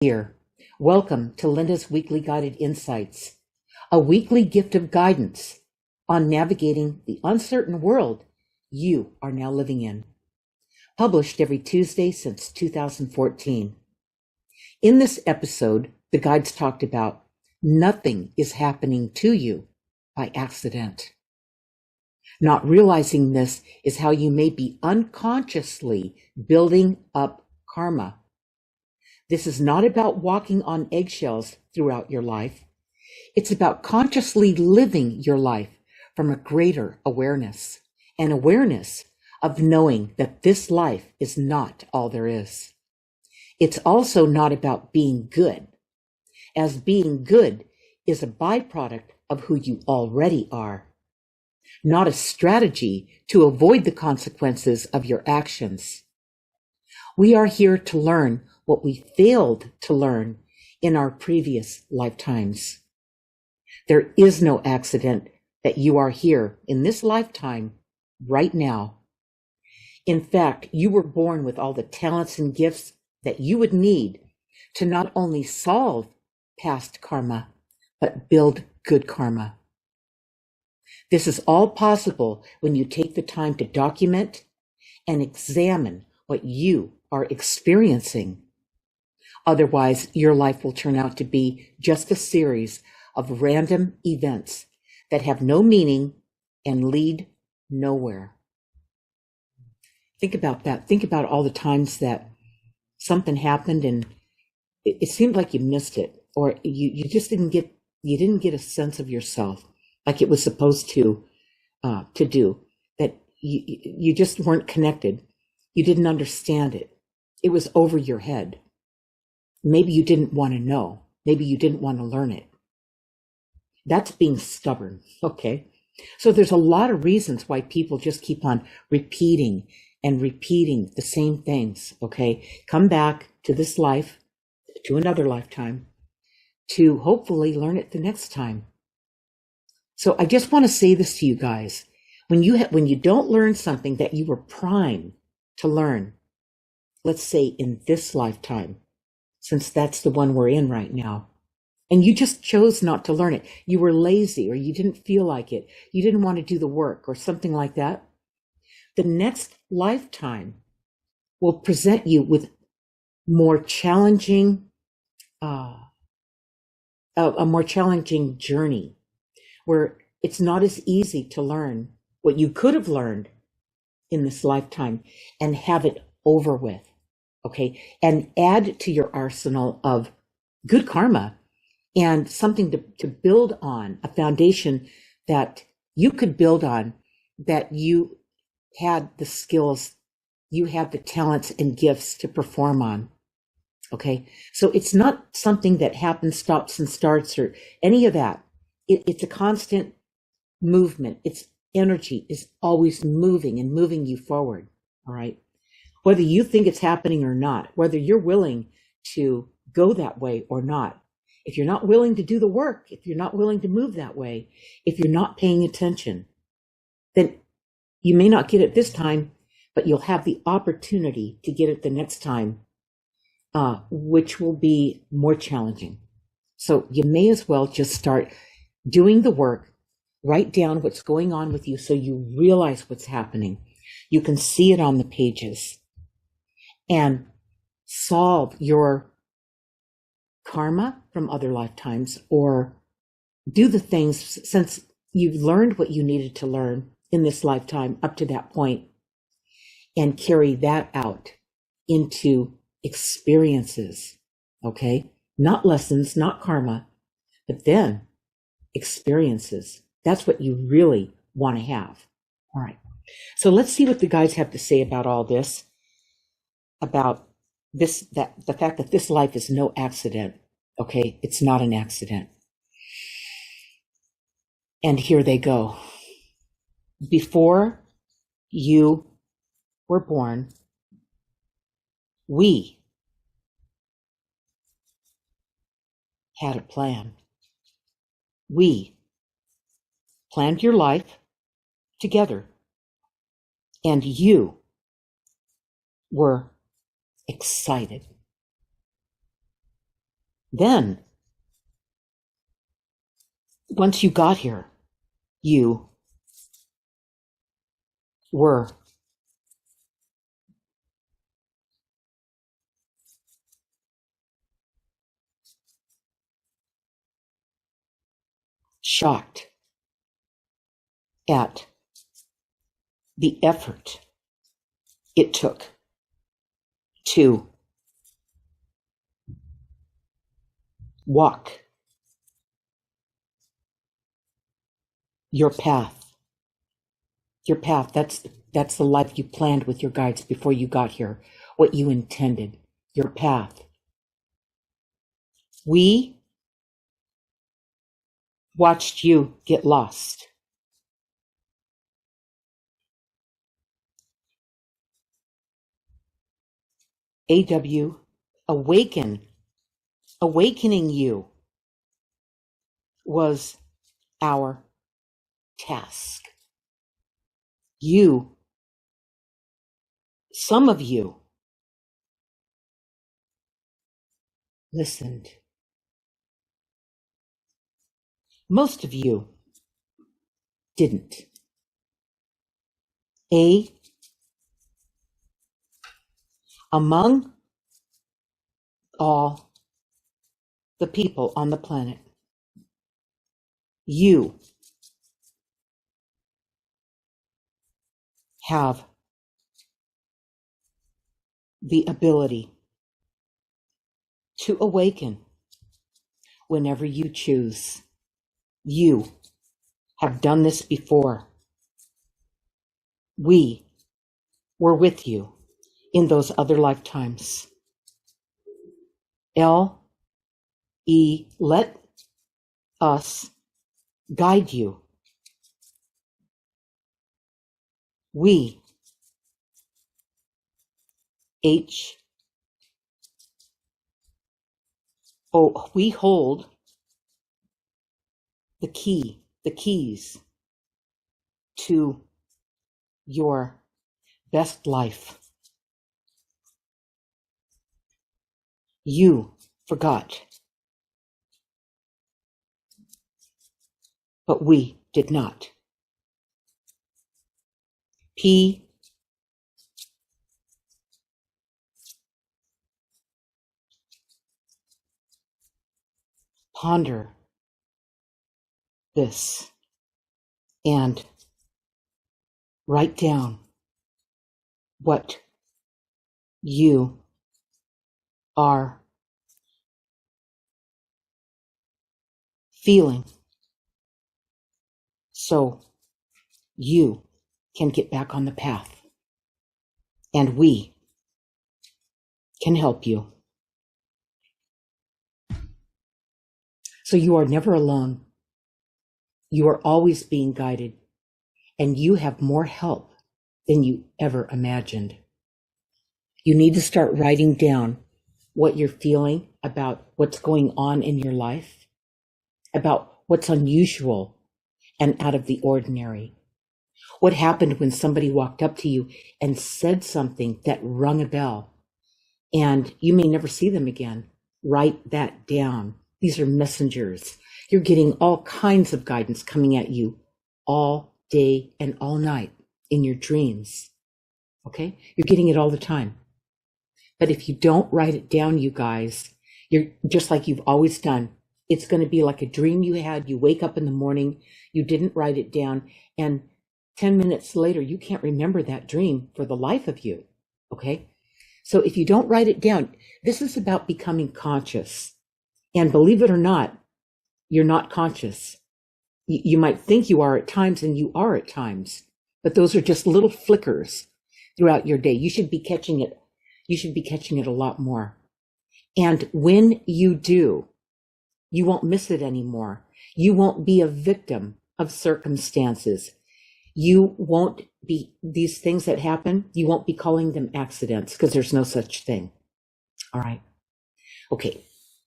Here. Welcome to Linda's Weekly Guided Insights, a weekly gift of guidance on navigating the uncertain world you are now living in. Published every Tuesday since 2014. In this episode, the guides talked about nothing is happening to you by accident. Not realizing this is how you may be unconsciously building up karma. This is not about walking on eggshells throughout your life. It's about consciously living your life from a greater awareness, an awareness of knowing that this life is not all there is. It's also not about being good, as being good is a byproduct of who you already are, not a strategy to avoid the consequences of your actions. We are here to learn what we failed to learn in our previous lifetimes. There is no accident that you are here in this lifetime right now. In fact, you were born with all the talents and gifts that you would need to not only solve past karma, but build good karma. This is all possible when you take the time to document and examine what you are experiencing. Otherwise, your life will turn out to be just a series of random events that have no meaning and lead nowhere. Think about that. Think about all the times that something happened and it seemed like you missed it, or you just didn't get a sense of yourself like it was supposed to do, that you just weren't connected. You didn't understand it. It was over your head. Maybe you didn't want to know. Maybe you didn't want to learn it. That's being stubborn, okay? So there's a lot of reasons why people just keep on repeating and repeating the same things, okay? Come back to this life, to another lifetime, to hopefully learn it the next time. So I just want to say this to you guys. When you don't learn something that you were primed to learn, let's say in this lifetime, since that's the one we're in right now, and you just chose not to learn it, you were lazy or you didn't feel like it, you didn't want to do the work or something like that, the next lifetime will present you with more challenging, a more challenging journey where it's not as easy to learn what you could have learned in this lifetime and have it over with. Okay, and add to your arsenal of good karma and something to build on, a foundation that you could build on, that you had the skills, you had the talents and gifts to perform on. Okay, so it's not something that happens, stops and starts or any of that. It's a constant movement. Its energy is always moving and moving you forward. All right. Whether you think it's happening or not, whether you're willing to go that way or not, if you're not willing to do the work, if you're not willing to move that way, if you're not paying attention, then you may not get it this time, but you'll have the opportunity to get it the next time, which will be more challenging. So you may as well just start doing the work, write down what's going on with you so you realize what's happening. You can see it on the pages and solve your karma from other lifetimes, or do the things since you've learned what you needed to learn in this lifetime up to that point, and carry that out into experiences, okay? Not lessons, not karma, but then experiences. That's what you really want to have. All right. So let's see what the guys have to say about all this, about this, that the fact that this life is no accident. Okay, it's not an accident. And here they go. Before you were born, we had a plan. We planned your life together, and you were excited. Then, once you got here, you were shocked at the effort it took to walk your path. Your path, that's the life you planned with your guides before you got here, what you intended, your path. We watched you get lost. AW, awakening you was our task. Some of you listened. Most of you didn't. Among all the people on the planet, you have the ability to awaken whenever you choose. You have done this before. We were with you in those other lifetimes. Let us guide you. We, we hold the keys to your best life. You forgot, but we did not. Ponder this and write down what you are feeling so you can get back on the path, and we can help you. So you are never alone. You are always being guided, and you have more help than you ever imagined. You need to start writing down what you're feeling about what's going on in your life, about what's unusual and out of the ordinary. What happened when somebody walked up to you and said something that rung a bell, and you may never see them again. Write that down. These are messengers. You're getting all kinds of guidance coming at you all day and all night in your dreams. Okay? You're getting it all the time. But if you don't write it down, you guys, you're just like you've always done. It's going to be like a dream you had. You wake up in the morning, you didn't write it down, and 10 minutes later, you can't remember that dream for the life of you. Okay? So if you don't write it down, this is about becoming conscious. And believe it or not, you're not conscious. You might think you are at times, and you are at times, but those are just little flickers throughout your day. You should be catching it. You should be catching it a lot more. And when you do, you won't miss it anymore. You won't be a victim of circumstances. You won't be, these things that happen, you won't be calling them accidents, because there's no such thing. All right. Okay.